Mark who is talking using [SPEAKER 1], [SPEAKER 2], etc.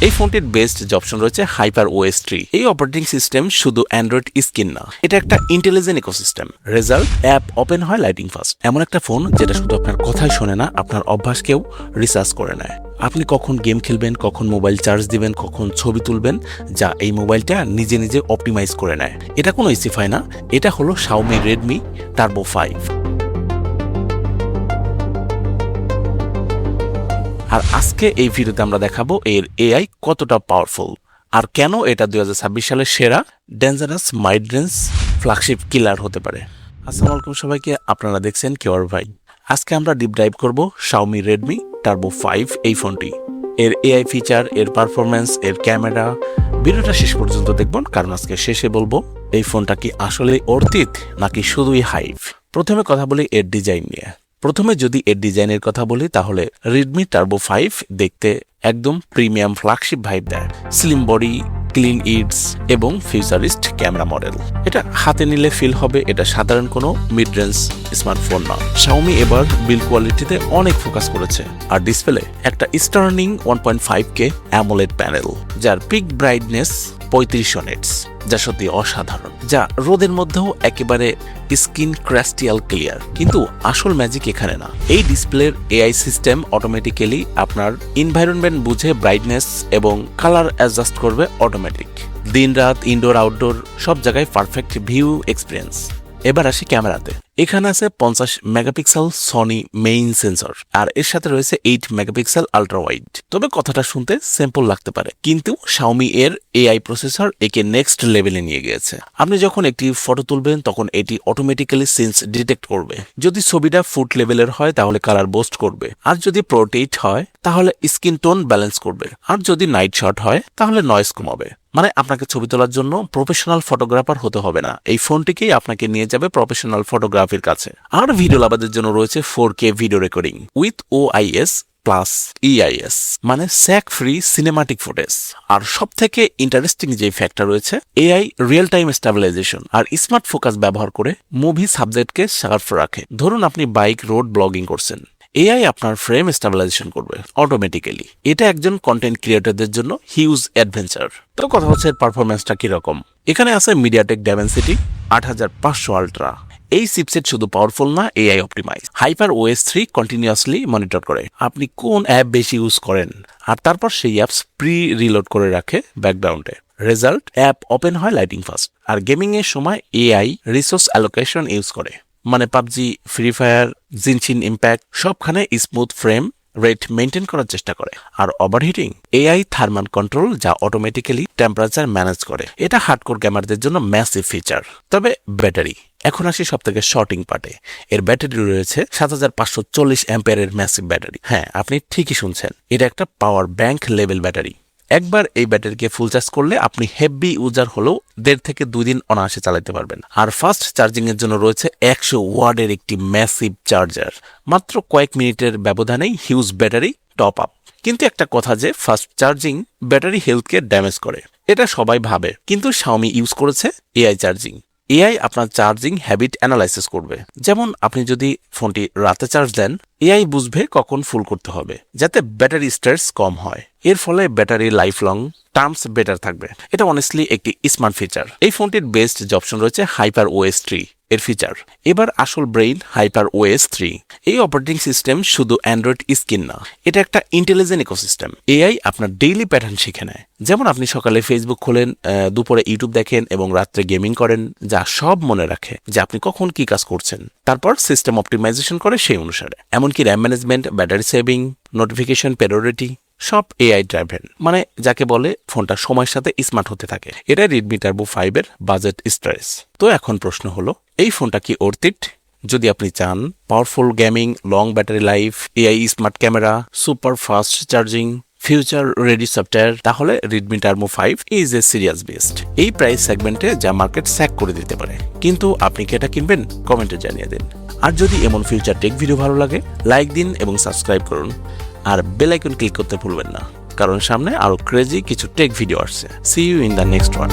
[SPEAKER 1] এই ফোনটির বেস্ট যে অপশন রয়েছে HyperOS 3। এই অপারেটিং সিস্টেম শুধু অ্যান্ড্রয়েড স্ক্রিন না, এটা একটা intelligent ecosystem. Result, app open হয় লাইটিং ফাস্ট। এমন একটা ফোন যেটা শুধু আপনার কথাই শোনে না, আপনার অভ্যাসকেও রিসার্চ করে নেয়। আপনি কখন গেম খেলবেন, কখন মোবাইল চার্জ দিবেন, কখন ছবি তুলবেন, যা এই মোবাইলটা নিজে নিজে অপটিমাইজ করে নেয়। এটা কোনো ইসিফাই না, এটা হলো Xiaomi Redmi Turbo 5। আর আজকে এই ভিডিওতে আমরা দেখাবো এর এআই কতটা পাওয়ারফুল আর কেন এটা 2026 সালের সেরা ডেঞ্জারাস মাইড রেঞ্জ ফ্ল্যাগশিপ কিলার হতে পারে। আসসালামু আলাইকুম সবাইকে, আপনারা দেখছেন কেওয়ার ভাই। আজকে আমরা ডিপ ডাইভ করব Xiaomi Redmi Turbo 5 এই ফোনটি, এর এআই ফিচার, এর পারফরম্যান্স, এর ক্যামেরা। ভিডিওটা শেষ পর্যন্ত দেখবেন, কারণ আজকে শেষে বলবো এই ফোনটা কি আসলে অর্থিত নাকি শুধুই হাইপ। প্রথমে কথা বলি এর ডিজাইন নিয়ে। প্রথমে যদি এর ডিজাইনের কথা বলি তাহলে Redmi Turbo 5 দেখতে একদম প্রিমিয়াম ফ্ল্যাগশিপ ভাইব দেয়। স্লিম বডি, ক্লিন ইডস এবং ফিউচারিস্ট ক্যামেরা মডেল। এটা হাতে নিলে ফিল হবে এটা সাধারণ কোনো মিড রেঞ্জ স্মার্টফোন না। Xiaomi এবার বিল্ড কোয়ালিটিতে অনেক ফোকাস করেছে। আর ডিসপ্লে একটা স্টার্নিং 1.5K অ্যামোলেড প্যানেল, যার পিক ব্রাইটনেস 3500 নিটস, যা সত্যি অসাধারণ, যা রোদের মধ্যেও একেবারে স্কিন ক্রিস্টাল ক্লিয়ার। কিন্তু আসল ম্যাজিক এখানে না। এই ডিসপ্লের এআই সিস্টেম অটোমেটিক্যালি আপনার এনভায়রনমেন্ট বুঝে ব্রাইটনেস এবং কালার অ্যাডজাস্ট করবে অটোমেটিক। দিন রাত, ইনডোর আউটডোর সব জায়গায় পারফেক্ট ভিউ এক্সপিরিয়েন্স। এবার আসি ক্যামেরাতে। এখানে আছে 50 মেগাপিক্সেল সনি মেইন সেন্সর, আর এর সাথে রয়েছে 8 মেগাপিক্সেল আল্ট্রা ওয়াইড। তবে কথাটা শুনতে সিম্পল লাগতে পারে, কিন্তু Xiaomi এর এআই প্রসেসর একে নেক্সট লেভেলে নিয়ে গিয়েছে। আপনি যখন একটি ফটো তুলবেন তখন এটি অটোমেটিক্যালি সিন্স ডিটেক্ট করবে। যদি ছবিটা ফুট লেভেলের হয় তাহলে কালার বুস্ট করবে, আর যদি পোর্ট্রেইট হয় তাহলে স্কিন টোন ব্যালেন্স করবে, আর যদি নাইট শট হয় তাহলে নয়েজ কমাবে। মানে আপনাকে ছবি তোলার জন্য প্রফেশনাল ফটোগ্রাফার হতে হবে না, এই ফোনটিকেই আপনাকে নিয়ে যাবে প্রফেশনাল ফটোগ্রাফির কাছে। আর ভিডিও লাভারদের জন্য রয়েছে 4K video recording with OIS plus EIS, মানে স্যাক ফ্রি সিনেমাটিক ফুটেজ। আর সব থেকে ইন্টারেস্টিং যে ফ্যাক্টর রয়েছে AI রিয়েল টাইম স্টেবিলাইজেশন আর স্মার্ট ফোকাস ব্যবহার করে মুভি সাবজেক্টকে শার্প রাখে। ধরুন আপনি বাইক রোড ব্লগিং করছেন, এআই আপনার ফ্রেম স্টেবিলাইজেশন করবে অটোমেটিক্যালি। এটা একজন কন্টেন্ট ক্রিয়েটরদের জন্য হিউজ অ্যাডভেঞ্চার। তো কথা হচ্ছে পারফরম্যান্সটা কিরকম। এখানে আছে মিডিয়াটেক Dimensity 8500 আল্ট্রা। এই চিপসেট শুধু পাওয়ারফুল না, AI optimise. HyperOS 3 continuously monitor করে আপনি কোন অ্যাপ বেশি ইউজ করেন, আর তারপর সেই অ্যাপস প্রি রিলোড করে রাখে ব্যাকগ্রাউন্ডে। রেজাল্ট, অ্যাপ ওপেন হয় লাইটিং ফাস্ট। আর গেমিং এর সময় এআই রিসোর্স অ্যালোকেশন ইউজ করে, মানে পাবজি, ফ্রি ফায়ার, জিনচিন ইম্প্যাক্ট সবখানে স্মুথ ফ্রেম রেট মেনটেন করার চেষ্টা করে। আর ওভারহিটিং, এআই থার্মাল কন্ট্রোল, যা অটোমেটিক্যালি টেম্পারেচার ম্যানেজ করে। এটা হার্ডকোর গেমারদের জন্য ম্যাসিভ ফিচার। তবে ব্যাটারি, এখন আসি সব থেকে শর্টিং পার্টে। এর ব্যাটারি রয়েছে 7540 অ্যাম্পিয়ারের ম্যাসিভ ব্যাটারি। হ্যাঁ, আপনি ঠিকই শুনছেন, এটা একটা পাওয়ার ব্যাংক লেভেল ব্যাটারি। একবার এই ব্যাটারিকে ফুল চার্জ করলে আপনি হেভি ইউজার হলেও 1.5 থেকে 2 দিন অনায়াসে চালাতে পারবেন। আর ফাস্ট চার্জিং এর জন্য রয়েছে 100 ওয়াটের একটি ম্যাসিভ চার্জার। মাত্র কয়েক মিনিটের ব্যবধানেই হিউজ ব্যাটারি টপ আপ। কিন্তু একটা কথা যে ফাস্ট চার্জিং ব্যাটারি হেলথকে ড্যামেজ করে, এটা সবাই ভাবে, কিন্তু Xiaomi ইউজ করেছে এআই চার্জিং। এআই আপনার চার্জিং হ্যাবিট অ্যানালাইসিস করবে। যেমন আপনি যদি ফোনটি রাতে চার্জ দেন, এআই বুঝবে কখন ফুল করতে হবে, যাতে ব্যাটারি স্ট্রেস কম হয়। এর ফলে battery life long terms better থাকবে। এটা অনেস্টলি একটি স্মার্ট ফিচার। এই ফোনটির বেস্ট যে অপশন রয়েছে HyperOS 3 এর ফিচার। এবার আসল ব্রেইন HyperOS 3। এই অপারেটিং সিস্টেম শুধু অ্যান্ড্রয়েড স্ক্রিন না, এটা একটা ইন্টেলিজেন্ট ইকোসিস্টেম। এআই আপনার ডেইলি প্যাটার্ন শিখে নেয়। যেমন আপনি সকালে ফেসবুক খোলেন, দুপুরে ইউটিউব দেখেন এবং রাত্রে গেমিং করেন, যা সব মনে রাখে যে আপনি কখন কি কাজ করছেন। তারপর সিস্টেম অপটিমাইজেশন করে সেই অনুসারে। এমনকি RAM management, battery saving, notification, priority সব এআই ড্রাইভেন, মানে যাকে বলে ফোনটা সময়ের সাথে স্মার্ট হতে থাকে। এটা Redmi Turbo 5 এর বাজেট স্ট্রেস। তো এখন প্রশ্ন হলো, এই ফোনটা কি অর্থিত? যদি আপনি চান powerful gaming, long battery life, AI smart camera, super fast charging, future ready software, তাহলে Redmi Turbo 5 is a serious best. এই প্রাইস সেগমেন্টে যা মার্কেট স্যাক করে দিতে পারে। কিন্তু আপনি কি এটা কিনবেন? কমেন্টে জানিয়ে দিন। আর যদি এমন ফিউচার টেক ভিডিও ভালো লাগে, লাইক দিন এবং সাবস্ক্রাইব করুন। আর বেল আইকন ক্লিক করতে ভুলবেন না, কারণ সামনে আরো ক্রেজি কিছু টেক ভিডিও আসছে। See you in the next one.